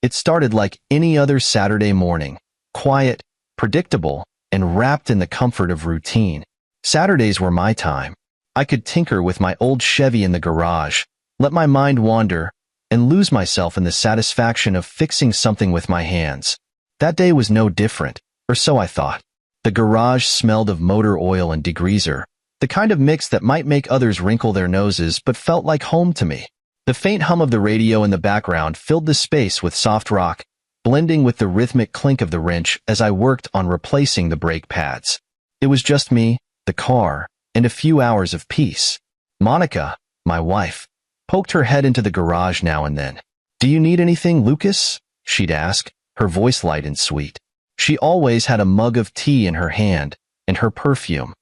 It started like any other Saturday morning, quiet, predictable, and wrapped in the comfort of routine. Saturdays were my time. I could tinker with my old Chevy in the garage, let my mind wander, and lose myself in the satisfaction of fixing something with my hands. That day was no different, or so I thought. The garage smelled of motor oil and degreaser, the kind of mix that might make others wrinkle their noses but felt like home to me. The faint hum of the radio in the background filled the space with soft rock, blending with the rhythmic clink of the wrench as I worked on replacing the brake pads. It was just me, the car, and a few hours of peace. Monica, my wife, poked her head into the garage now and then. "Do you need anything, Lucas?" she'd ask, her voice light and sweet. She always had a mug of tea in her hand, and her perfume,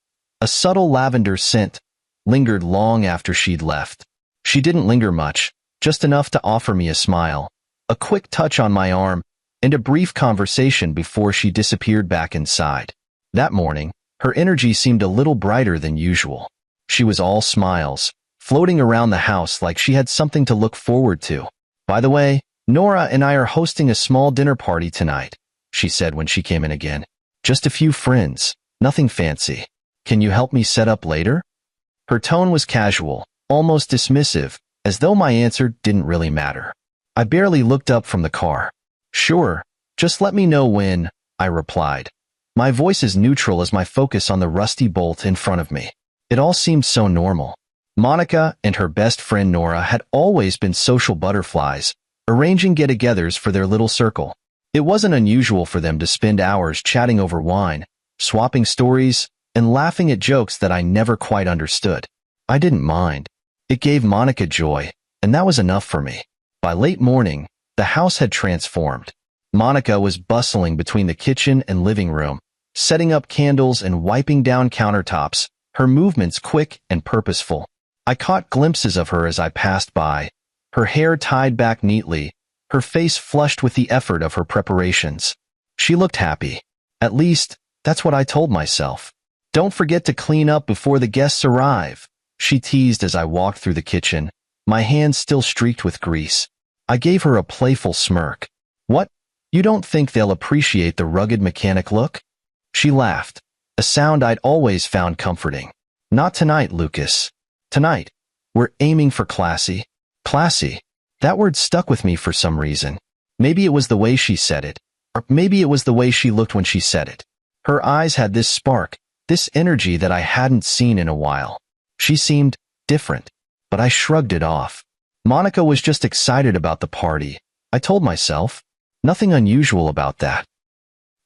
a subtle lavender scent, lingered long after she'd left. She didn't linger much, just enough to offer me a smile, a quick touch on my arm, and a brief conversation before she disappeared back inside. That morning, her energy seemed a little brighter than usual. She was all smiles, floating around the house like she had something to look forward to. "By the way, Nora and I are hosting a small dinner party tonight," she said when she came in again. "Just a few friends, nothing fancy. Can you help me set up later?" Her tone was casual, almost dismissive, as though my answer didn't really matter. I barely looked up from the car. "Sure, just let me know when," I replied, my voice as neutral as my focus on the rusty bolt in front of me. It all seemed so normal. Monica and her best friend Nora had always been social butterflies, arranging get-togethers for their little circle. It wasn't unusual for them to spend hours chatting over wine, swapping stories, and laughing at jokes that I never quite understood. I didn't mind. It gave Monica joy, and that was enough for me. By late morning, the house had transformed. Monica was bustling between the kitchen and living room, setting up candles and wiping down countertops, her movements quick and purposeful. I caught glimpses of her as I passed by, her hair tied back neatly, her face flushed with the effort of her preparations. She looked happy. At least, that's what I told myself. "Don't forget to clean up before the guests arrive," she teased as I walked through the kitchen, my hands still streaked with grease. I gave her a playful smirk. "What? You don't think they'll appreciate the rugged mechanic look?" She laughed, a sound I'd always found comforting. "Not tonight, Lucas. Tonight, we're aiming for classy." Classy. That word stuck with me for some reason. Maybe it was the way she said it, or maybe it was the way she looked when she said it. Her eyes had this spark, this energy that I hadn't seen in a while. She seemed different, but I shrugged it off. Monica was just excited about the party, I told myself. Nothing unusual about that.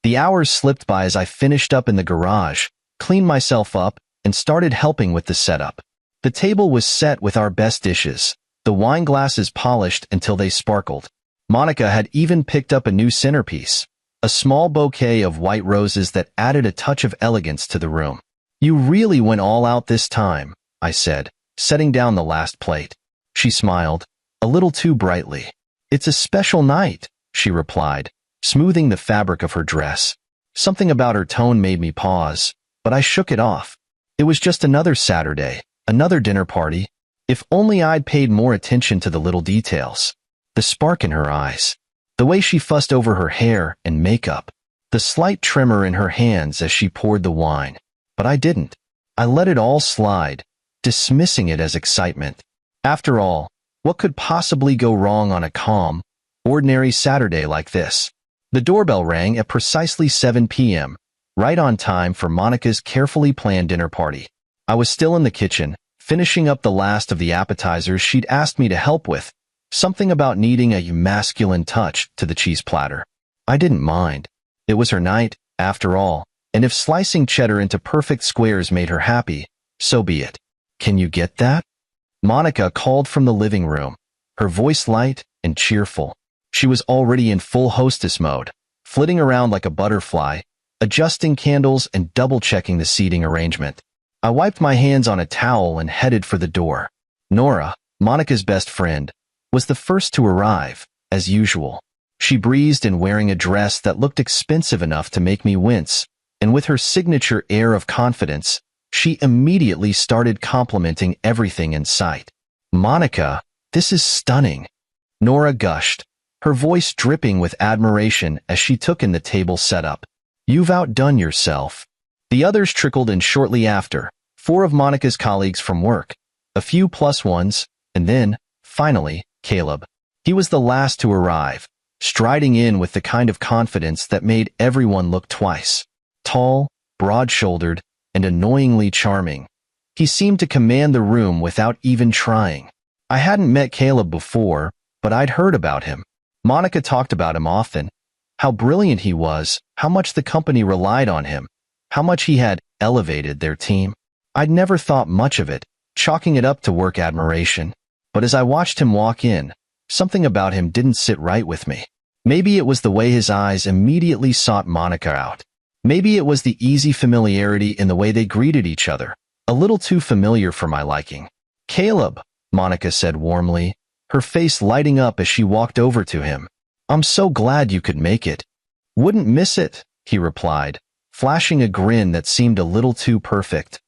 The hours slipped by as I finished up in the garage, cleaned myself up, and started helping with the setup. The table was set with our best dishes, the wine glasses polished until they sparkled. Monica had even picked up a new centerpiece, a small bouquet of white roses that added a touch of elegance to the room. "You really went all out this time," I said, setting down the last plate. She smiled, a little too brightly. "It's a special night," she replied, smoothing the fabric of her dress. Something about her tone made me pause, but I shook it off. It was just another Saturday, another dinner party. If only I'd paid more attention to the little details. The spark in her eyes, the way she fussed over her hair and makeup, the slight tremor in her hands as she poured the wine. But I didn't. I let it all slide, dismissing it as excitement. After all, what could possibly go wrong on a calm, ordinary Saturday like this? The doorbell rang at precisely 7 p.m., right on time for Monica's carefully planned dinner party. I was still in the kitchen, finishing up the last of the appetizers she'd asked me to help with, something about needing a masculine touch to the cheese platter. I didn't mind. It was her night, after all, and if slicing cheddar into perfect squares made her happy, so be it. "Can you get that?" Monica called from the living room, her voice light and cheerful. She was already in full hostess mode, flitting around like a butterfly, adjusting candles and double-checking the seating arrangement. I wiped my hands on a towel and headed for the door. Nora, Monica's best friend, was the first to arrive, as usual. She breezed in wearing a dress that looked expensive enough to make me wince, and with her signature air of confidence, she immediately started complimenting everything in sight. "Monica, this is stunning," Nora gushed, her voice dripping with admiration as she took in the table setup. "You've outdone yourself." The others trickled in shortly after, 4 of Monica's colleagues from work, a few plus ones, and then, finally, Caleb. He was the last to arrive, striding in with the kind of confidence that made everyone look twice. Tall, broad-shouldered, and annoyingly charming. He seemed to command the room without even trying. I hadn't met Caleb before, but I'd heard about him. Monica talked about him often, how brilliant he was, how much the company relied on him, how much he had elevated their team. I'd never thought much of it, chalking it up to work admiration. But as I watched him walk in, something about him didn't sit right with me. Maybe it was the way his eyes immediately sought Monica out. Maybe it was the easy familiarity in the way they greeted each other, a little too familiar for my liking. "Caleb," Monica said warmly, her face lighting up as she walked over to him. "I'm so glad you could make it." "Wouldn't miss it," he replied, flashing a grin that seemed a little too perfect.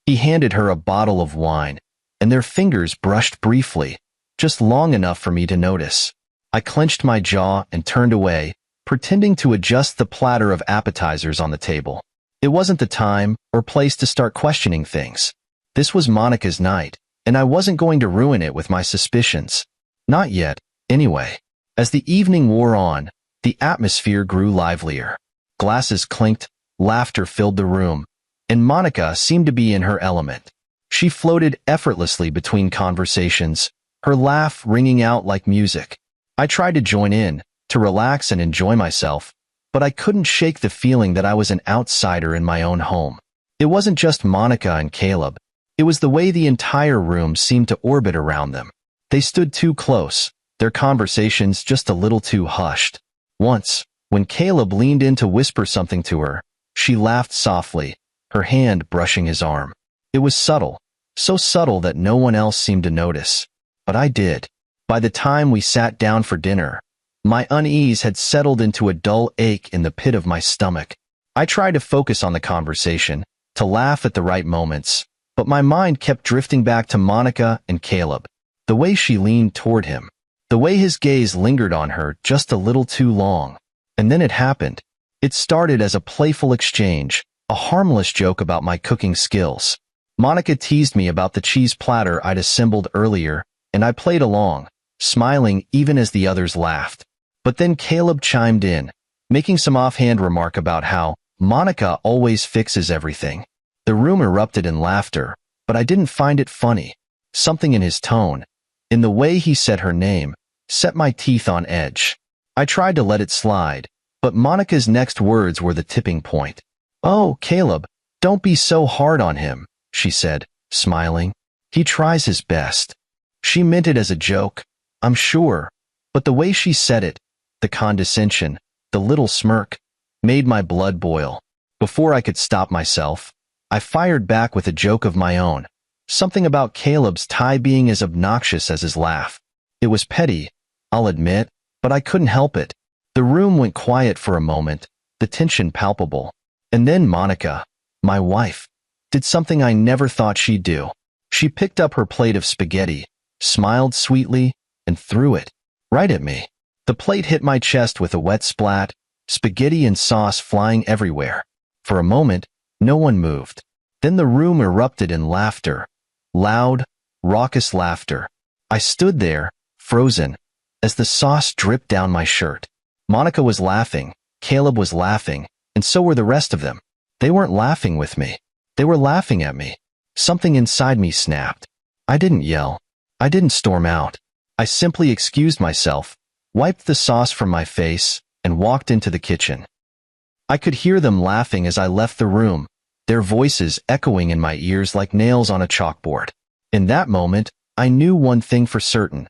He handed her a bottle of wine, and their fingers brushed briefly, just long enough for me to notice. I clenched my jaw and turned away, pretending to adjust the platter of appetizers on the table. It wasn't the time or place to start questioning things. This was Monica's night, and I wasn't going to ruin it with my suspicions. Not yet, anyway. As the evening wore on, the atmosphere grew livelier. Glasses clinked, laughter filled the room, and Monica seemed to be in her element. She floated effortlessly between conversations, her laugh ringing out like music. I tried to join in, to relax and enjoy myself, but I couldn't shake the feeling that I was an outsider in my own home. It wasn't just Monica and Caleb. It was the way the entire room seemed to orbit around them. They stood too close, their conversations just a little too hushed. Once, when Caleb leaned in to whisper something to her, she laughed softly, her hand brushing his arm. It was subtle, so subtle that no one else seemed to notice. But I did. By the time we sat down for dinner, my unease had settled into a dull ache in the pit of my stomach. I tried to focus on the conversation, to laugh at the right moments, but my mind kept drifting back to Monica and Caleb. The way she leaned toward him, the way his gaze lingered on her just a little too long. And then it happened. It started as a playful exchange, a harmless joke about my cooking skills. Monica teased me about the cheese platter I'd assembled earlier, and I played along, smiling even as the others laughed. But then Caleb chimed in, making some offhand remark about how Monica always fixes everything. The room erupted in laughter, but I didn't find it funny. Something in his tone, in the way he said her name, set my teeth on edge. I tried to let it slide, but Monica's next words were the tipping point. "Oh, Caleb, don't be so hard on him," she said, smiling. "He tries his best." She meant it as a joke, I'm sure, but the way she said it, the condescension, the little smirk, made my blood boil. Before I could stop myself, I fired back with a joke of my own, something about Caleb's tie being as obnoxious as his laugh. It was petty, I'll admit, but I couldn't help it. The room went quiet for a moment, the tension palpable. And then Monica, my wife, did something I never thought she'd do. She picked up her plate of spaghetti, smiled sweetly, and threw it right at me. The plate hit my chest with a wet splat, spaghetti and sauce flying everywhere. For a moment, no one moved. Then the room erupted in laughter. Loud, raucous laughter. I stood there, frozen, as the sauce dripped down my shirt. Monica was laughing, Caleb was laughing, and so were the rest of them. They weren't laughing with me. They were laughing at me. Something inside me snapped. I didn't yell. I didn't storm out. I simply excused myself, wiped the sauce from my face, and walked into the kitchen. I could hear them laughing as I left the room, their voices echoing in my ears like nails on a chalkboard. In that moment, I knew one thing for certain.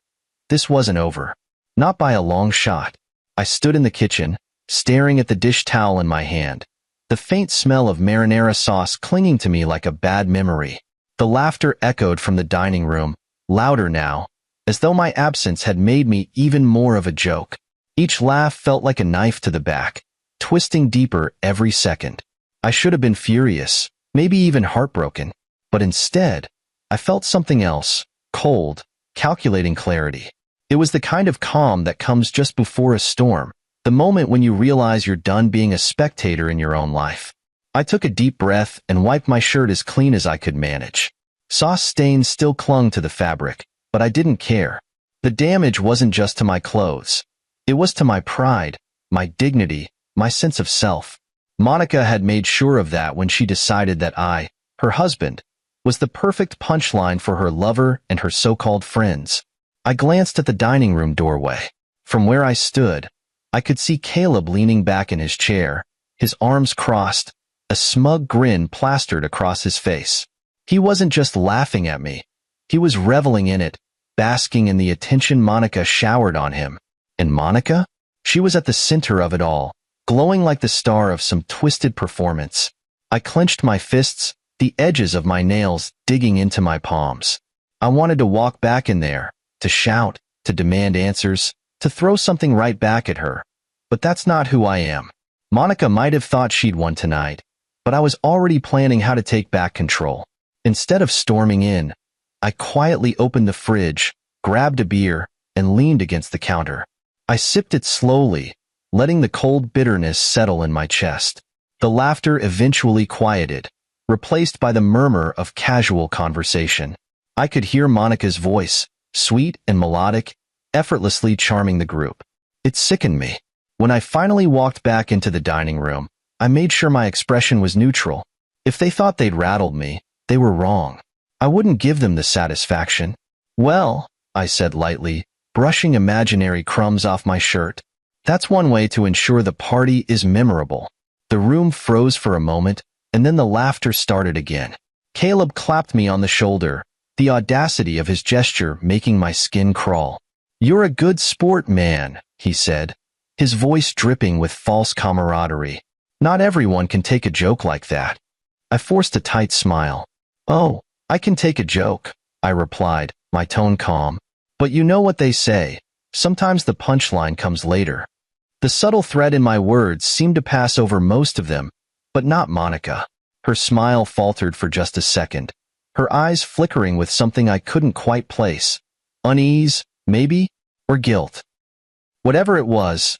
This wasn't over. Not by a long shot. I stood in the kitchen, staring at the dish towel in my hand, the faint smell of marinara sauce clinging to me like a bad memory. The laughter echoed from the dining room, louder now, as though my absence had made me even more of a joke. Each laugh felt like a knife to the back, twisting deeper every second. I should have been furious, maybe even heartbroken, but instead, I felt something else, cold, calculating clarity. It was the kind of calm that comes just before a storm, the moment when you realize you're done being a spectator in your own life. I took a deep breath and wiped my shirt as clean as I could manage. Sauce stains still clung to the fabric, but I didn't care. The damage wasn't just to my clothes. It was to my pride, my dignity, my sense of self. Monica had made sure of that when she decided that I, her husband, was the perfect punchline for her lover and her so-called friends. I glanced at the dining room doorway. From where I stood, I could see Caleb leaning back in his chair, his arms crossed, a smug grin plastered across his face. He wasn't just laughing at me. He was reveling in it, basking in the attention Monica showered on him. And Monica? She was at the center of it all, glowing like the star of some twisted performance. I clenched my fists, the edges of my nails digging into my palms. I wanted to walk back in there, to shout, to demand answers, to throw something right back at her. But that's not who I am. Monica might have thought she'd won tonight, but I was already planning how to take back control. Instead of storming in, I quietly opened the fridge, grabbed a beer, and leaned against the counter. I sipped it slowly, letting the cold bitterness settle in my chest. The laughter eventually quieted, replaced by the murmur of casual conversation. I could hear Monica's voice, sweet and melodic, effortlessly charming the group. It sickened me. When I finally walked back into the dining room, I made sure my expression was neutral. If they thought they'd rattled me, they were wrong. I wouldn't give them the satisfaction. Well, I said lightly, brushing imaginary crumbs off my shirt. That's one way to ensure the party is memorable. The room froze for a moment, and then the laughter started again. Caleb clapped me on the shoulder, the audacity of his gesture making my skin crawl. "You're a good sport, man," he said, his voice dripping with false camaraderie. "Not everyone can take a joke like that." I forced a tight smile. "Oh, I can take a joke," I replied, my tone calm. "But you know what they say, sometimes the punchline comes later." The subtle thread in my words seemed to pass over most of them, but not Monica. Her smile faltered for just a second, her eyes flickering with something I couldn't quite place. Unease, maybe, or guilt. Whatever it was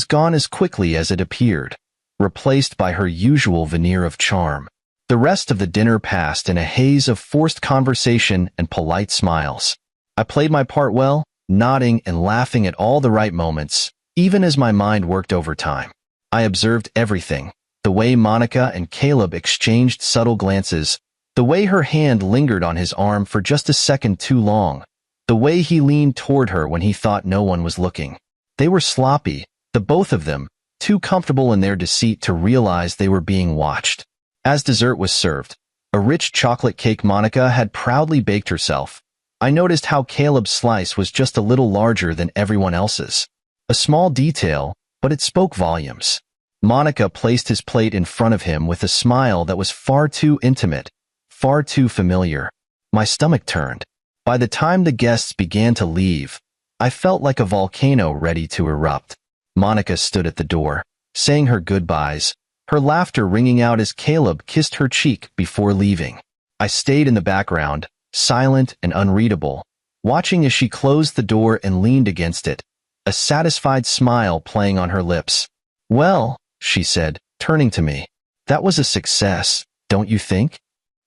gone as quickly as it appeared, replaced by her usual veneer of charm. The rest of the dinner passed in a haze of forced conversation and polite smiles. I played my part well, nodding and laughing at all the right moments, even as my mind worked overtime. I observed everything, the way Monica and Caleb exchanged subtle glances, the way her hand lingered on his arm for just a second too long, the way he leaned toward her when he thought no one was looking. They were sloppy, the both of them, too comfortable in their deceit to realize they were being watched. As dessert was served, a rich chocolate cake Monica had proudly baked herself, I noticed how Caleb's slice was just a little larger than everyone else's. A small detail, but it spoke volumes. Monica placed his plate in front of him with a smile that was far too intimate, far too familiar. My stomach turned. By the time the guests began to leave, I felt like a volcano ready to erupt. Monica stood at the door, saying her goodbyes, her laughter ringing out as Caleb kissed her cheek before leaving. I stayed in the background, silent and unreadable, watching as she closed the door and leaned against it, a satisfied smile playing on her lips. "Well," she said, turning to me, "that was a success, don't you think?"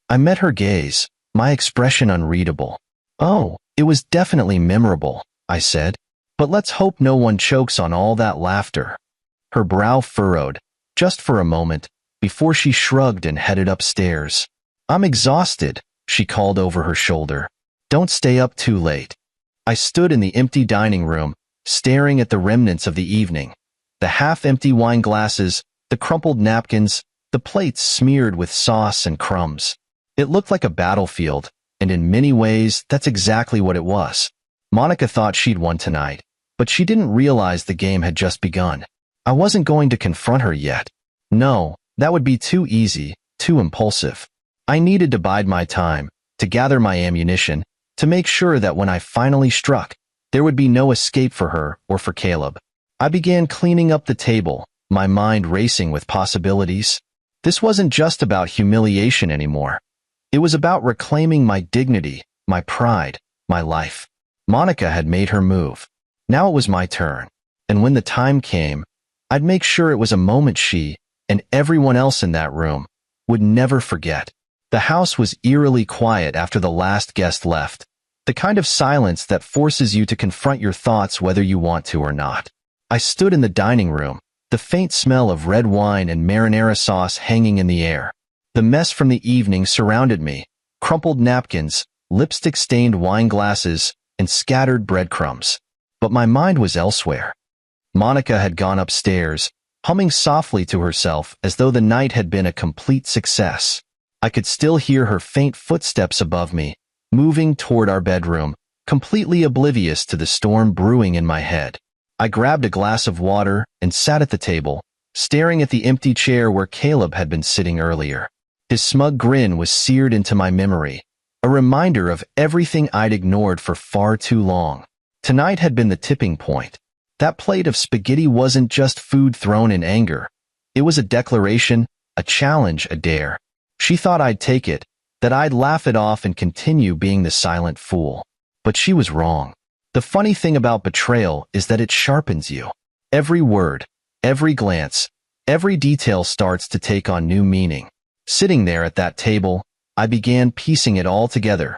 I met her gaze, my expression unreadable. "Oh, it was definitely memorable," I said, "but let's hope no one chokes on all that laughter." Her brow furrowed, just for a moment, before she shrugged and headed upstairs. "I'm exhausted," she called over her shoulder. "Don't stay up too late." I stood in the empty dining room, staring at the remnants of the evening. The half-empty wine glasses, the crumpled napkins, the plates smeared with sauce and crumbs. It looked like a battlefield, and in many ways, that's exactly what it was. Monica thought she'd won tonight, but she didn't realize the game had just begun. I wasn't going to confront her yet. No, that would be too easy, too impulsive. I needed to bide my time, to gather my ammunition, to make sure that when I finally struck, there would be no escape for her or for Caleb. I began cleaning up the table, my mind racing with possibilities. This wasn't just about humiliation anymore. It was about reclaiming my dignity, my pride, my life. Monica had made her move. Now it was my turn, and when the time came, I'd make sure it was a moment she, and everyone else in that room, would never forget. The house was eerily quiet after the last guest left, the kind of silence that forces you to confront your thoughts whether you want to or not. I stood in the dining room, the faint smell of red wine and marinara sauce hanging in the air. The mess from the evening surrounded me, crumpled napkins, lipstick-stained wine glasses, and scattered breadcrumbs. But my mind was elsewhere. Monica had gone upstairs, humming softly to herself as though the night had been a complete success. I could still hear her faint footsteps above me, moving toward our bedroom, completely oblivious to the storm brewing in my head. I grabbed a glass of water and sat at the table, staring at the empty chair where Caleb had been sitting earlier. His smug grin was seared into my memory, a reminder of everything I'd ignored for far too long. Tonight had been the tipping point. That plate of spaghetti wasn't just food thrown in anger. It was a declaration, a challenge, a dare. She thought I'd take it, that I'd laugh it off and continue being the silent fool. But she was wrong. The funny thing about betrayal is that it sharpens you. Every word, every glance, every detail starts to take on new meaning. Sitting there at that table, I began piecing it all together.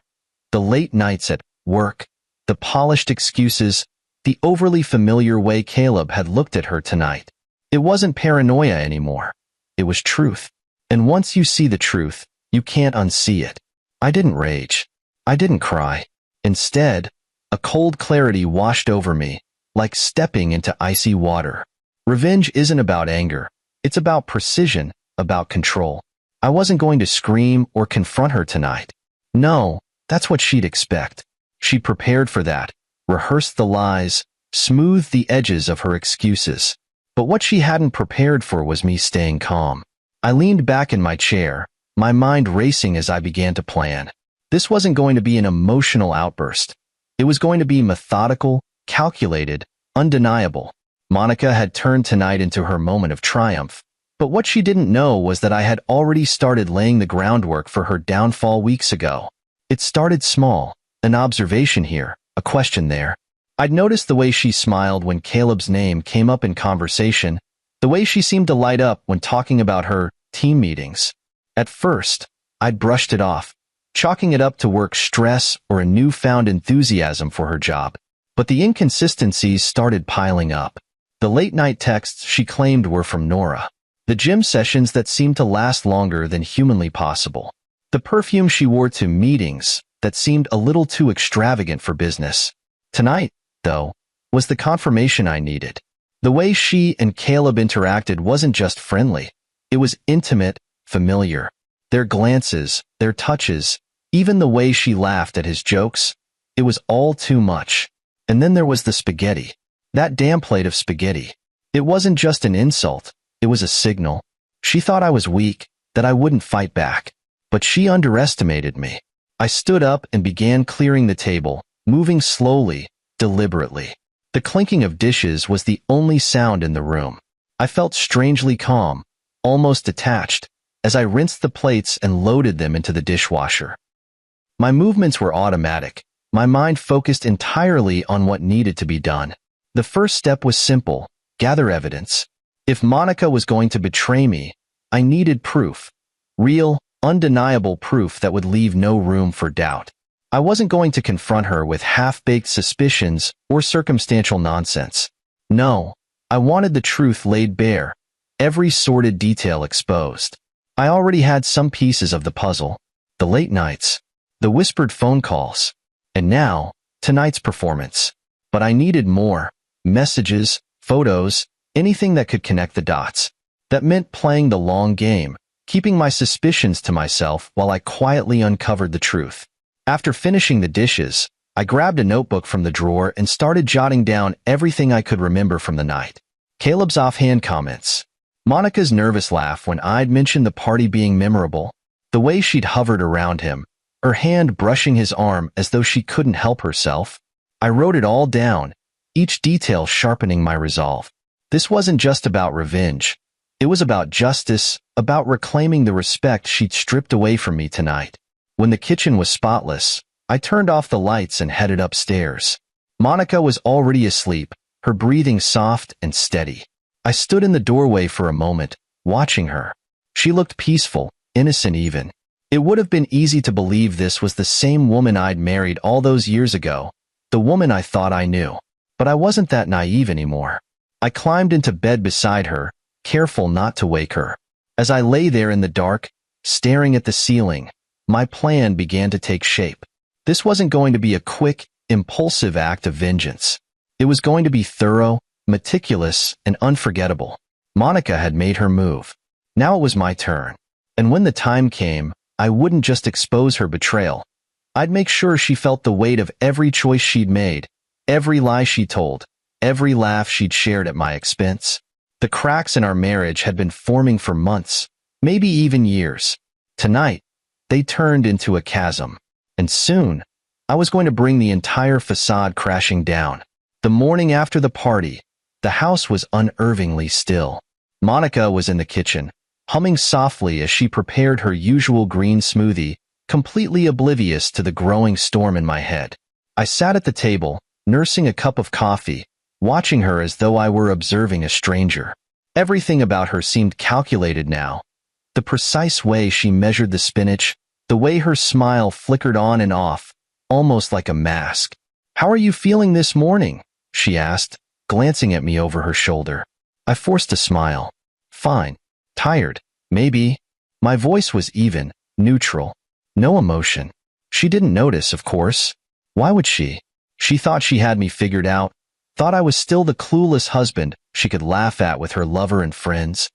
The late nights at work, the polished excuses, the overly familiar way Caleb had looked at her tonight. It wasn't paranoia anymore. It was truth. And once you see the truth, you can't unsee it. I didn't rage. I didn't cry. Instead, a cold clarity washed over me, like stepping into icy water. Revenge isn't about anger. It's about precision, about control. I wasn't going to scream or confront her tonight. No, that's what she'd expect. She prepared for that, rehearsed the lies, smoothed the edges of her excuses. But what she hadn't prepared for was me staying calm. I leaned back in my chair, my mind racing as I began to plan. This wasn't going to be an emotional outburst. It was going to be methodical, calculated, undeniable. Monica had turned tonight into her moment of triumph. But what she didn't know was that I had already started laying the groundwork for her downfall weeks ago. It started small, an observation here, a question there. I'd noticed the way she smiled when Caleb's name came up in conversation, the way she seemed to light up when talking about her team meetings. At first, I'd brushed it off, chalking it up to work stress or a newfound enthusiasm for her job. But the inconsistencies started piling up. The late-night texts she claimed were from Nora. The gym sessions that seemed to last longer than humanly possible. The perfume she wore to meetings that seemed a little too extravagant for business. Tonight, though, was the confirmation I needed. The way she and Caleb interacted wasn't just friendly. It was intimate, familiar. Their glances, their touches, even the way she laughed at his jokes, it was all too much. And then there was the spaghetti. That damn plate of spaghetti. It wasn't just an insult. It was a signal. She thought I was weak, that I wouldn't fight back. But she underestimated me. I stood up and began clearing the table, moving slowly, deliberately. The clinking of dishes was the only sound in the room. I felt strangely calm, almost detached, as I rinsed the plates and loaded them into the dishwasher. My movements were automatic, my mind focused entirely on what needed to be done. The first step was simple: gather evidence. If Monica was going to betray me, I needed proof. Real, undeniable proof that would leave no room for doubt. I wasn't going to confront her with half-baked suspicions or circumstantial nonsense. No, I wanted the truth laid bare, every sordid detail exposed. I already had some pieces of the puzzle: the late nights, the whispered phone calls, and now, tonight's performance. But I needed more: messages, photos, anything that could connect the dots. That meant playing the long game, keeping my suspicions to myself while I quietly uncovered the truth. After finishing the dishes, I grabbed a notebook from the drawer and started jotting down everything I could remember from the night. Caleb's offhand comments, Monica's nervous laugh when I'd mentioned the party being memorable, the way she'd hovered around him, her hand brushing his arm as though she couldn't help herself. I wrote it all down, each detail sharpening my resolve. This wasn't just about revenge. It was about justice, about reclaiming the respect she'd stripped away from me tonight. When the kitchen was spotless, I turned off the lights and headed upstairs. Monica was already asleep, her breathing soft and steady. I stood in the doorway for a moment, watching her. She looked peaceful, innocent even. It would have been easy to believe this was the same woman I'd married all those years ago, the woman I thought I knew. But I wasn't that naive anymore. I climbed into bed beside her, careful not to wake her. As I lay there in the dark, staring at the ceiling, my plan began to take shape. This wasn't going to be a quick, impulsive act of vengeance. It was going to be thorough, meticulous, and unforgettable. Monica had made her move. Now it was my turn. And when the time came, I wouldn't just expose her betrayal. I'd make sure she felt the weight of every choice she'd made, every lie she told, every laugh she'd shared at my expense. The cracks in our marriage had been forming for months, maybe even years. Tonight, they turned into a chasm. And soon, I was going to bring the entire facade crashing down. The morning after the party, the house was unnervingly still. Monica was in the kitchen, humming softly as she prepared her usual green smoothie, completely oblivious to the growing storm in my head. I sat at the table, nursing a cup of coffee, watching her as though I were observing a stranger. Everything about her seemed calculated now. The precise way she measured the spinach, the way her smile flickered on and off, almost like a mask. "How are you feeling this morning?" she asked, glancing at me over her shoulder. I forced a smile. "Fine. Tired, maybe." My voice was even, neutral. No emotion. She didn't notice, of course. Why would she? She thought she had me figured out, thought I was still the clueless husband she could laugh at with her lover and friends.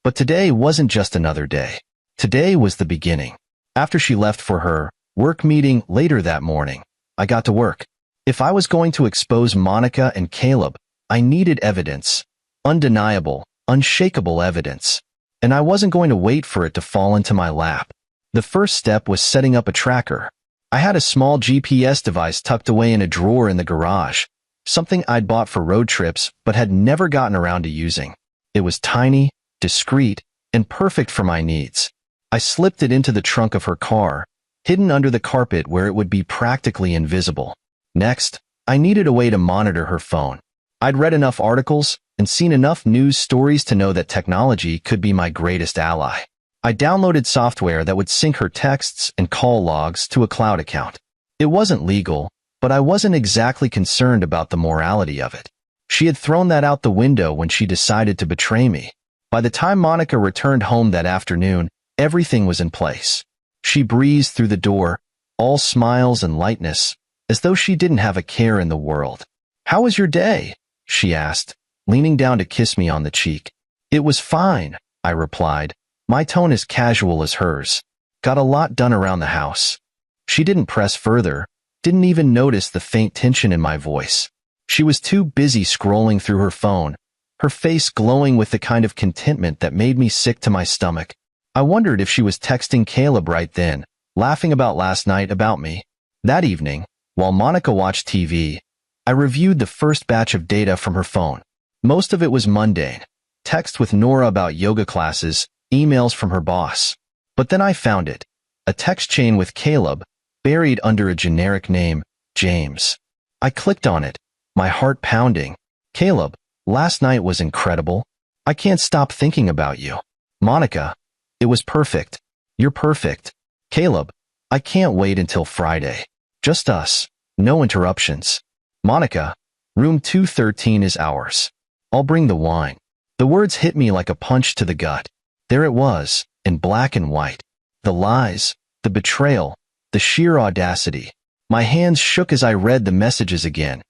But today wasn't just another day. Today was the beginning. After she left for her work meeting later that morning, I got to work. If I was going to expose Monica and Caleb, I needed evidence. Undeniable, unshakable evidence. And I wasn't going to wait for it to fall into my lap. The first step was setting up a tracker. I had a small GPS device tucked away in a drawer in the garage, something I'd bought for road trips but had never gotten around to using. It was tiny, discreet, and perfect for my needs. I slipped it into the trunk of her car, hidden under the carpet where it would be practically invisible. Next, I needed a way to monitor her phone. I'd read enough articles and seen enough news stories to know that technology could be my greatest ally. I downloaded software that would sync her texts and call logs to a cloud account. It wasn't legal, but I wasn't exactly concerned about the morality of it. She had thrown that out the window when she decided to betray me. By the time Monica returned home that afternoon, everything was in place. She breezed through the door, all smiles and lightness, as though she didn't have a care in the world. "How was your day?" she asked, leaning down to kiss me on the cheek. "It was fine," I replied, my tone as casual as hers. "Got a lot done around the house." She didn't press further, didn't even notice the faint tension in my voice. She was too busy scrolling through her phone, her face glowing with the kind of contentment that made me sick to my stomach. I wondered if she was texting Caleb right then, laughing about last night about me. That evening, while Monica watched TV, I reviewed the first batch of data from her phone. Most of it was mundane. Text with Nora about yoga classes, emails from her boss. But then I found it. A text chain with Caleb, buried under a generic name, James. I clicked on it, my heart pounding. "Caleb, last night was incredible. I can't stop thinking about you." "Monica, it was perfect. You're perfect." "Caleb, I can't wait until Friday. Just us. No interruptions." "Monica, room 213 is ours. I'll bring the wine." The words hit me like a punch to the gut. There it was, in black and white. The lies, the betrayal, the sheer audacity. My hands shook as I read the messages again,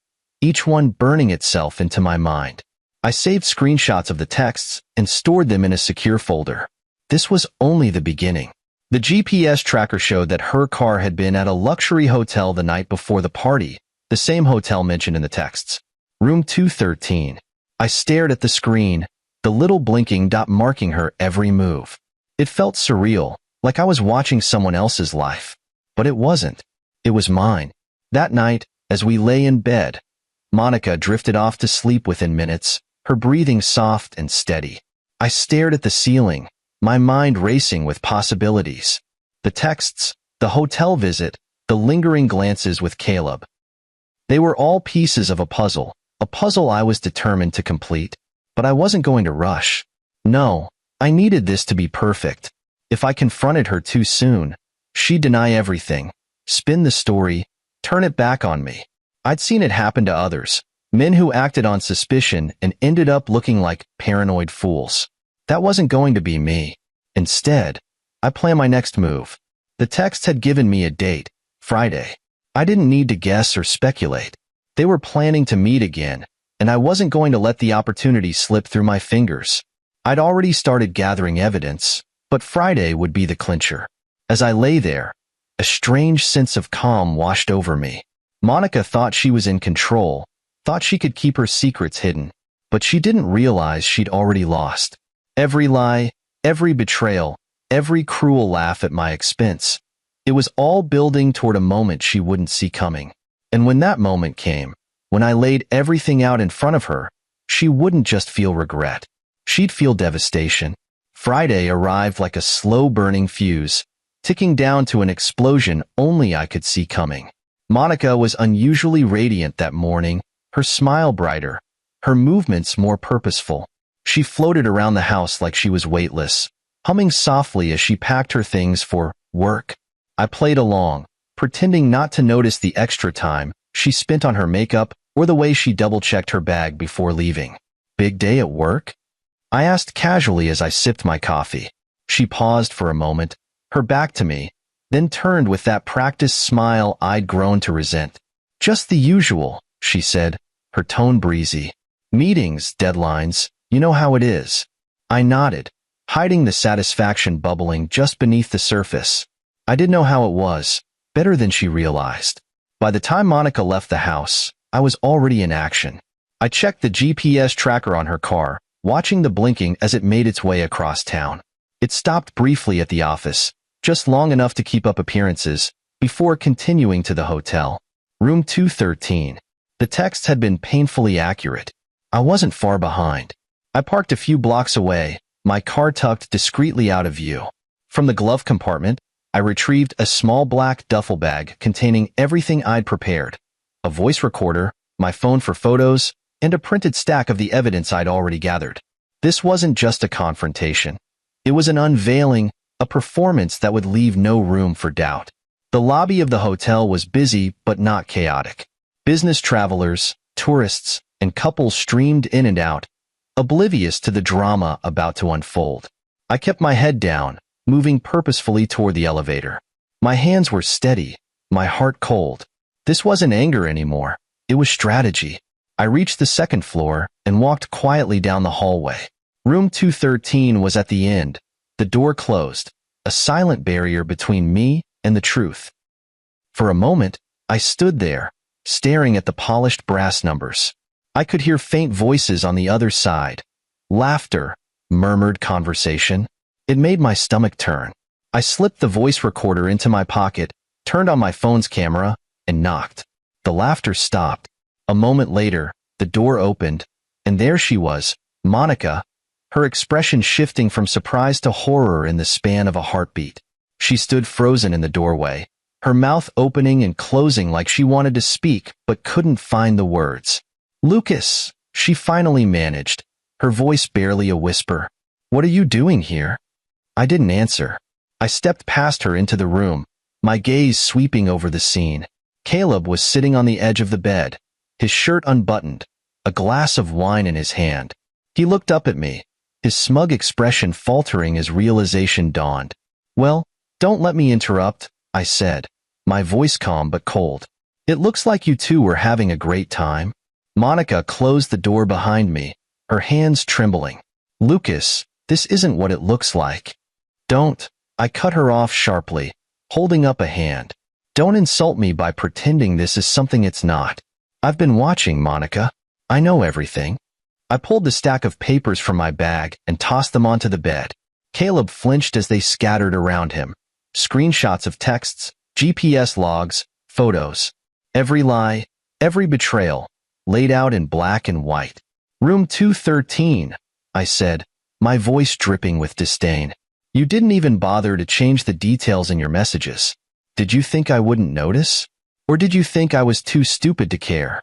each one burning itself into my mind. I saved screenshots of the texts and stored them in a secure folder. This was only the beginning. The GPS tracker showed that her car had been at a luxury hotel the night before the party, the same hotel mentioned in the texts. Room 213. I stared at the screen, the little blinking dot marking her every move. It felt surreal, like I was watching someone else's life. But it wasn't. It was mine. That night, as we lay in bed, Monica drifted off to sleep within minutes, her breathing soft and steady. I stared at the ceiling, my mind racing with possibilities. The texts, the hotel visit, the lingering glances with Caleb. They were all pieces of a puzzle I was determined to complete. But I wasn't going to rush. No, I needed this to be perfect. If I confronted her too soon, she'd deny everything, spin the story, turn it back on me. I'd seen it happen to others, men who acted on suspicion and ended up looking like paranoid fools. That wasn't going to be me. Instead, I planned my next move. The text had given me a date, Friday. I didn't need to guess or speculate. They were planning to meet again, and I wasn't going to let the opportunity slip through my fingers. I'd already started gathering evidence, but Friday would be the clincher. As I lay there, a strange sense of calm washed over me. Monica thought she was in control, thought she could keep her secrets hidden, but she didn't realize she'd already lost. Every lie, every betrayal, every cruel laugh at my expense. It was all building toward a moment she wouldn't see coming. And when that moment came, when I laid everything out in front of her, she wouldn't just feel regret. She'd feel devastation. Friday arrived like a slow-burning fuse, ticking down to an explosion only I could see coming. Monica was unusually radiant that morning, her smile brighter, her movements more purposeful. She floated around the house like she was weightless, humming softly as she packed her things for work. I played along, pretending not to notice the extra time she spent on her makeup or the way she double-checked her bag before leaving. Big day at work? I asked casually as I sipped my coffee. She paused for a moment, her back to me, then turned with that practiced smile I'd grown to resent. Just the usual, she said, her tone breezy. Meetings, deadlines, you know how it is. I nodded, hiding the satisfaction bubbling just beneath the surface. I didn't know how it was, better than she realized. By the time Monica left the house, I was already in action. I checked the GPS tracker on her car, watching the blinking as it made its way across town. It stopped briefly at the office, just long enough to keep up appearances, before continuing to the hotel. Room 213. The text had been painfully accurate. I wasn't far behind. I parked a few blocks away, my car tucked discreetly out of view. From the glove compartment, I retrieved a small black duffel bag containing everything I'd prepared. A voice recorder, my phone for photos, and a printed stack of the evidence I'd already gathered. This wasn't just a confrontation. It was an unveiling, a performance that would leave no room for doubt. The lobby of the hotel was busy but not chaotic. Business travelers, tourists, and couples streamed in and out, oblivious to the drama about to unfold. I kept my head down, moving purposefully toward the elevator. My hands were steady, my heart cold. This wasn't anger anymore. It was strategy. I reached the second floor and walked quietly down the hallway. Room 213 was at the end, the door closed, a silent barrier between me and the truth. For a moment, I stood there, staring at the polished brass numbers. I could hear faint voices on the other side. Laughter, murmured conversation. It made my stomach turn. I slipped the voice recorder into my pocket, turned on my phone's camera, and knocked. The laughter stopped. A moment later, the door opened, and there she was, Monica, her expression shifting from surprise to horror in the span of a heartbeat. She stood frozen in the doorway, her mouth opening and closing like she wanted to speak but couldn't find the words. "Lucas," she finally managed, her voice barely a whisper. "What are you doing here?" I didn't answer. I stepped past her into the room, my gaze sweeping over the scene. Caleb was sitting on the edge of the bed, his shirt unbuttoned, a glass of wine in his hand. He looked up at me, his smug expression faltering as realization dawned. "Well, don't let me interrupt," I said, my voice calm but cold. "It looks like you two were having a great time." Monica closed the door behind me, her hands trembling. "Lucas, this isn't what it looks like." "Don't," I cut her off sharply, holding up a hand. "Don't insult me by pretending this is something it's not. I've been watching, Monica. I know everything." I pulled the stack of papers from my bag and tossed them onto the bed. Caleb flinched as they scattered around him. Screenshots of texts, GPS logs, photos. Every lie, every betrayal, laid out in black and white. "Room 213, I said, my voice dripping with disdain. "You didn't even bother to change the details in your messages. Did you think I wouldn't notice?" Or did you think I was too stupid to care?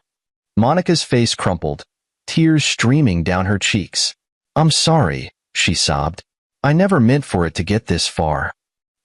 Monica's face crumpled, tears streaming down her cheeks. I'm sorry, she sobbed. I never meant for it to get this far.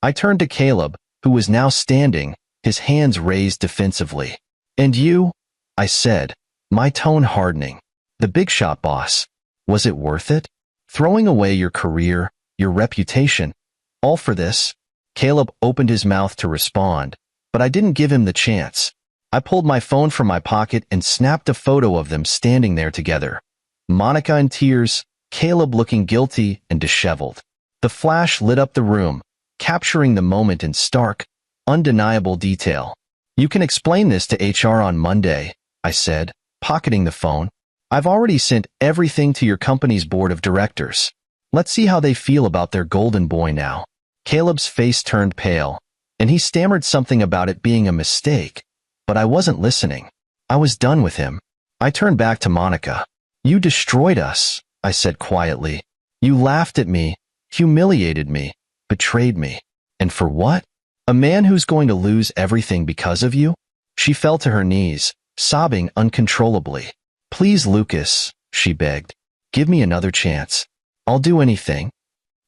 I turned to Caleb, who was now standing, his hands raised defensively. And you? I said, my tone hardening. The big shot boss. Was it worth it? Throwing away your career, your reputation, all for this? Caleb opened his mouth to respond, but I didn't give him the chance. I pulled my phone from my pocket and snapped a photo of them standing there together. Monica in tears, Caleb looking guilty and disheveled. The flash lit up the room, capturing the moment in stark, undeniable detail. You can explain this to HR on Monday, I said, pocketing the phone. I've already sent everything to your company's board of directors. Let's see how they feel about their golden boy now. Caleb's face turned pale, and he stammered something about it being a mistake, but I wasn't listening. I was done with him. I turned back to Monica. You destroyed us, I said quietly. You laughed at me, humiliated me, betrayed me. And for what? A man who's going to lose everything because of you? She fell to her knees, sobbing uncontrollably. Please, Lucas, she begged. Give me another chance. I'll do anything.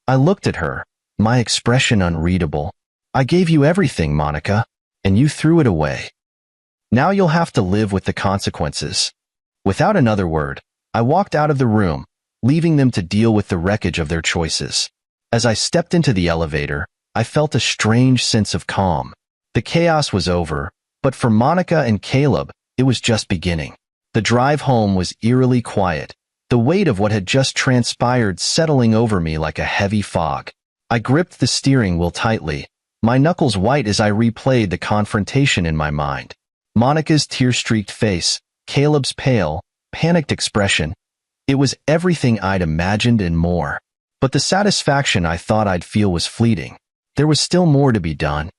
I looked at her, my expression unreadable. I gave you everything, Monica, and you threw it away. Now you'll have to live with the consequences. Without another word, I walked out of the room, leaving them to deal with the wreckage of their choices. As I stepped into the elevator, I felt a strange sense of calm. The chaos was over, but for Monica and Caleb, it was just beginning. The drive home was eerily quiet, the weight of what had just transpired settling over me like a heavy fog. I gripped the steering wheel tightly, my knuckles white as I replayed the confrontation in my mind. Monica's tear-streaked face, Caleb's pale, panicked expression. It was everything I'd imagined and more. But the satisfaction I thought I'd feel was fleeting. There was still more to be done.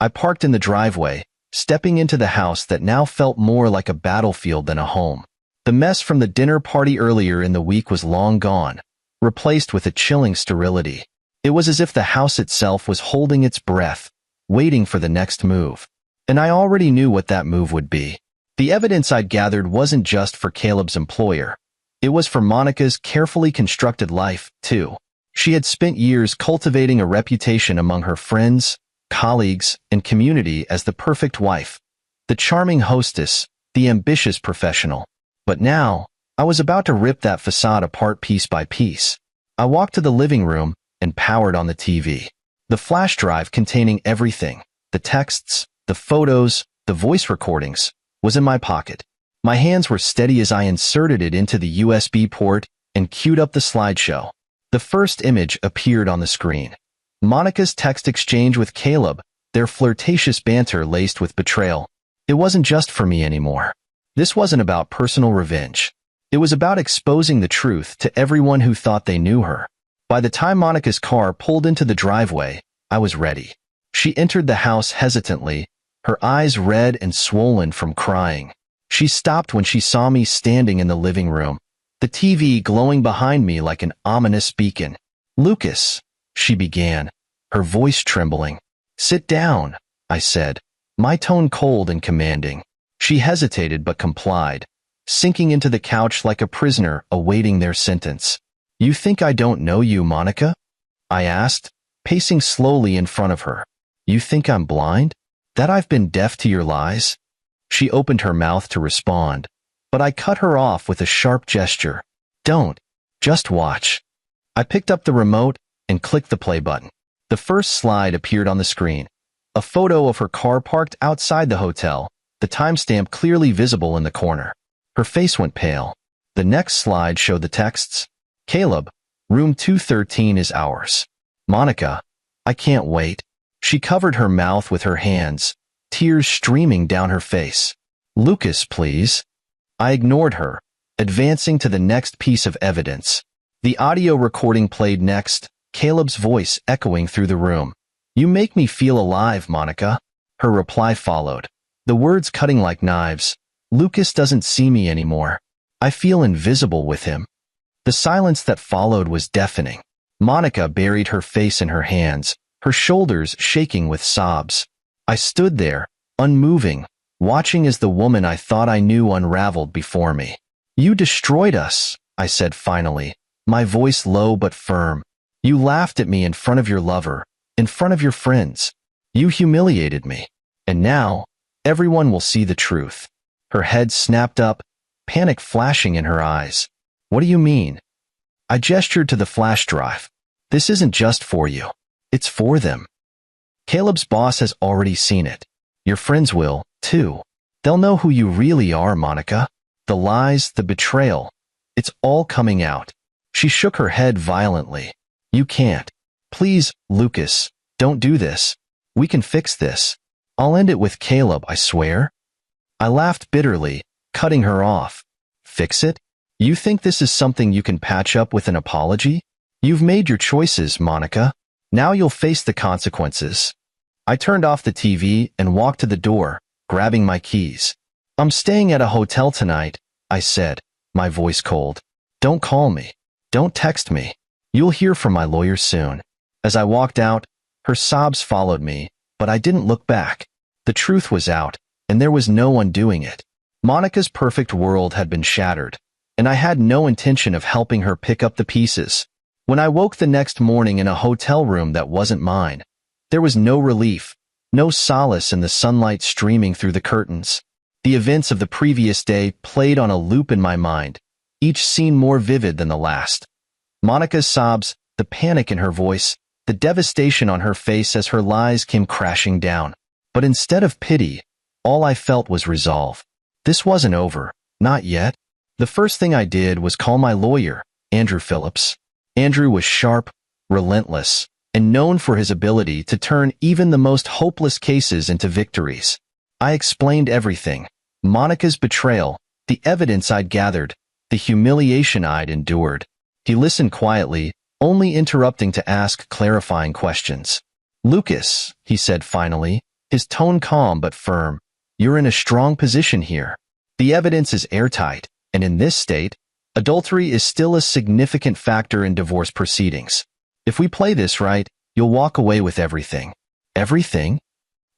I parked in the driveway, stepping into the house that now felt more like a battlefield than a home. The mess from the dinner party earlier in the week was long gone, replaced with a chilling sterility. It was as if the house itself was holding its breath, waiting for the next move. And I already knew what that move would be. The evidence I'd gathered wasn't just for Caleb's employer. It was for Monica's carefully constructed life, too. She had spent years cultivating a reputation among her friends, colleagues, and community as the perfect wife, the charming hostess, the ambitious professional. But now, I was about to rip that facade apart piece by piece. I walked to the living room and powered on the TV. The flash drive containing everything, the texts, the photos, the voice recordings, was in my pocket. My hands were steady as I inserted it into the USB port and queued up the slideshow. The first image appeared on the screen. Monica's text exchange with Caleb, their flirtatious banter laced with betrayal. It wasn't just for me anymore. This wasn't about personal revenge. It was about exposing the truth to everyone who thought they knew her. By the time Monica's car pulled into the driveway, I was ready. She entered the house hesitantly, her eyes red and swollen from crying. She stopped when she saw me standing in the living room, the TV glowing behind me like an ominous beacon. Lucas, she began, her voice trembling. Sit down, I said, my tone cold and commanding. She hesitated but complied, sinking into the couch like a prisoner awaiting their sentence. You think I don't know you, Monica? I asked, pacing slowly in front of her. You think I'm blind? That I've been deaf to your lies? She opened her mouth to respond, but I cut her off with a sharp gesture. Don't. Just watch. I picked up the remote and clicked the play button. The first slide appeared on the screen. A photo of her car parked outside the hotel, the timestamp clearly visible in the corner. Her face went pale. The next slide showed the texts. Caleb, room 213 is ours. Monica, I can't wait. She covered her mouth with her hands, tears streaming down her face. Lucas, please. I ignored her, advancing to the next piece of evidence. The audio recording played next, Caleb's voice echoing through the room. You make me feel alive, Monica. Her reply followed, the words cutting like knives. Lucas doesn't see me anymore. I feel invisible with him. The silence that followed was deafening. Monica buried her face in her hands, her shoulders shaking with sobs. I stood there, unmoving, watching as the woman I thought I knew unraveled before me. You destroyed us, I said finally, my voice low but firm. You laughed at me in front of your lover, in front of your friends. You humiliated me. And now, everyone will see the truth. Her head snapped up, panic flashing in her eyes. What do you mean? I gestured to the flash drive. This isn't just for you. It's for them. Caleb's boss has already seen it. Your friends will, too. They'll know who you really are, Monica. The lies, the betrayal. It's all coming out. She shook her head violently. You can't. Please, Lucas, don't do this. We can fix this. I'll end it with Caleb, I swear. I laughed bitterly, cutting her off. Fix it? You think this is something you can patch up with an apology? You've made your choices, Monica. Now you'll face the consequences. I turned off the TV and walked to the door, grabbing my keys. I'm staying at a hotel tonight, I said, my voice cold. Don't call me. Don't text me. You'll hear from my lawyer soon. As I walked out, her sobs followed me, but I didn't look back. The truth was out, and there was no undoing it. Monica's perfect world had been shattered, and I had no intention of helping her pick up the pieces. When I woke the next morning in a hotel room that wasn't mine, there was no relief, no solace in the sunlight streaming through the curtains. The events of the previous day played on a loop in my mind, each scene more vivid than the last. Monica's sobs, the panic in her voice, the devastation on her face as her lies came crashing down. But instead of pity, all I felt was resolve. This wasn't over, not yet. The first thing I did was call my lawyer, Andrew Phillips. Andrew was sharp, relentless, and known for his ability to turn even the most hopeless cases into victories. I explained everything. Monica's betrayal, the evidence I'd gathered, the humiliation I'd endured. He listened quietly, only interrupting to ask clarifying questions. Lucas, he said finally, his tone calm but firm, you're in a strong position here. The evidence is airtight, and in this state, adultery is still a significant factor in divorce proceedings. If we play this right, you'll walk away with everything. Everything?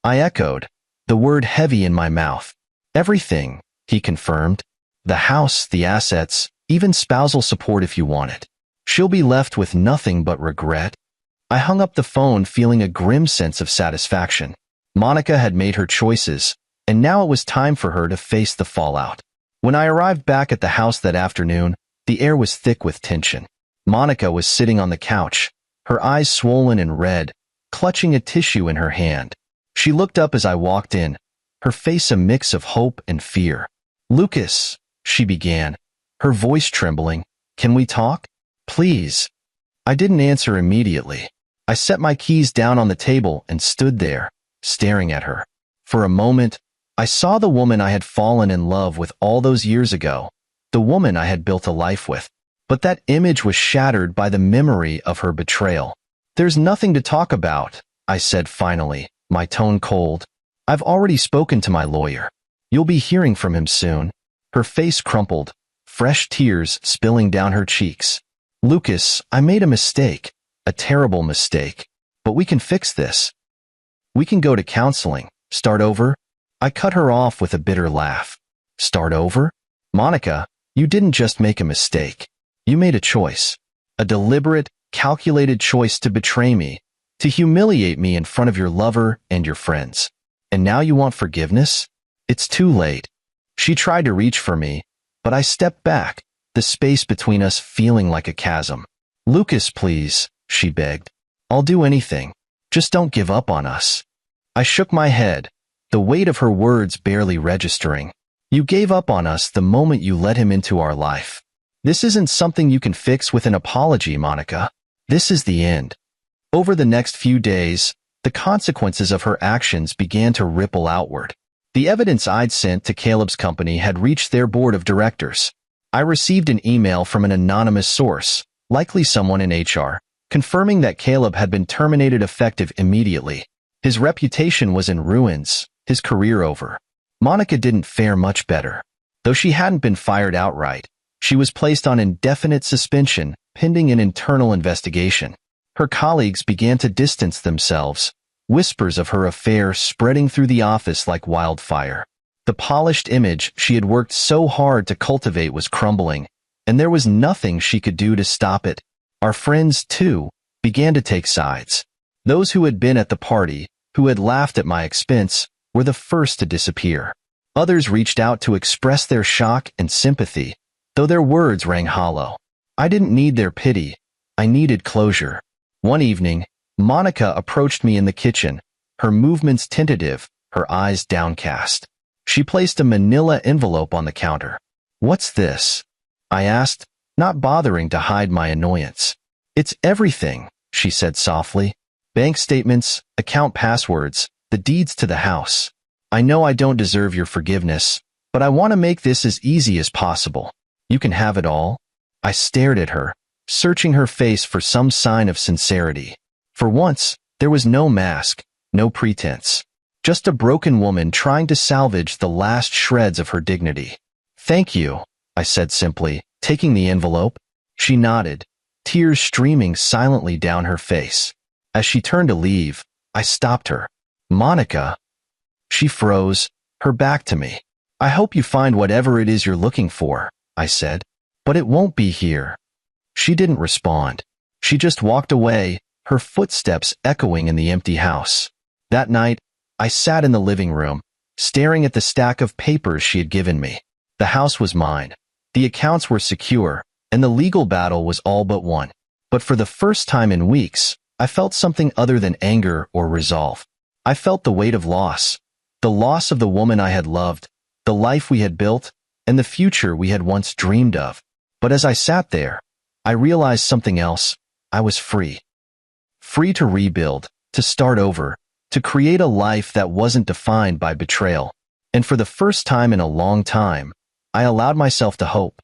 I echoed, the word heavy in my mouth. Everything, he confirmed. The house, the assets, even spousal support if you want it. She'll be left with nothing but regret. I hung up the phone feeling a grim sense of satisfaction. Monica had made her choices, and now it was time for her to face the fallout. When I arrived back at the house that afternoon, the air was thick with tension. Monica was sitting on the couch, her eyes swollen and red, clutching a tissue in her hand. She looked up as I walked in, her face a mix of hope and fear. Lucas, she began, her voice trembling, can we talk? Please. I didn't answer immediately. I set my keys down on the table and stood there, staring at her. For a moment, I saw the woman I had fallen in love with all those years ago, the woman I had built a life with. But that image was shattered by the memory of her betrayal. There's nothing to talk about, I said finally, my tone cold. I've already spoken to my lawyer. You'll be hearing from him soon. Her face crumpled, fresh tears spilling down her cheeks. Lucas, I made a mistake, a terrible mistake, but we can fix this. We can go to counseling, start over. I cut her off with a bitter laugh. Start over? Monica, you didn't just make a mistake. You made a choice. A deliberate, calculated choice to betray me, to humiliate me in front of your lover and your friends. And now you want forgiveness? It's too late. She tried to reach for me, but I stepped back, the space between us feeling like a chasm. Lucas, please, she begged. I'll do anything. Just don't give up on us. I shook my head, the weight of her words barely registering. You gave up on us the moment you let him into our life. This isn't something you can fix with an apology, Monica. This is the end. Over the next few days, the consequences of her actions began to ripple outward. The evidence I'd sent to Caleb's company had reached their board of directors. I received an email from an anonymous source, likely someone in HR, confirming that Caleb had been terminated effective immediately. His reputation was in ruins, his career over. Monica didn't fare much better. Though she hadn't been fired outright, she was placed on indefinite suspension, pending an internal investigation. Her colleagues began to distance themselves, whispers of her affair spreading through the office like wildfire. The polished image she had worked so hard to cultivate was crumbling, and there was nothing she could do to stop it. Our friends, too, began to take sides. Those who had been at the party, who had laughed at my expense, were the first to disappear. Others reached out to express their shock and sympathy, though their words rang hollow. I didn't need their pity. I needed closure. One evening, Monica approached me in the kitchen, her movements tentative, her eyes downcast. She placed a manila envelope on the counter. "What's this?" I asked, not bothering to hide my annoyance. "It's everything," she said softly. "Bank statements, account passwords, the deeds to the house. I know I don't deserve your forgiveness, but I want to make this as easy as possible. You can have it all." I stared at her, searching her face for some sign of sincerity. For once, there was no mask, no pretense. Just a broken woman trying to salvage the last shreds of her dignity. "Thank you," I said simply, taking the envelope. She nodded, tears streaming silently down her face. As she turned to leave, I stopped her. "Monica." She froze, her back to me. "I hope you find whatever it is you're looking for," I said. "But it won't be here." She didn't respond. She just walked away, her footsteps echoing in the empty house. That night, I sat in the living room, staring at the stack of papers she had given me. The house was mine. The accounts were secure, and the legal battle was all but won. But for the first time in weeks, I felt something other than anger or resolve. I felt the weight of loss. The loss of the woman I had loved, the life we had built, and the future we had once dreamed of. But as I sat there, I realized something else. I was free. Free to rebuild, to start over, to create a life that wasn't defined by betrayal. And for the first time in a long time, I allowed myself to hope.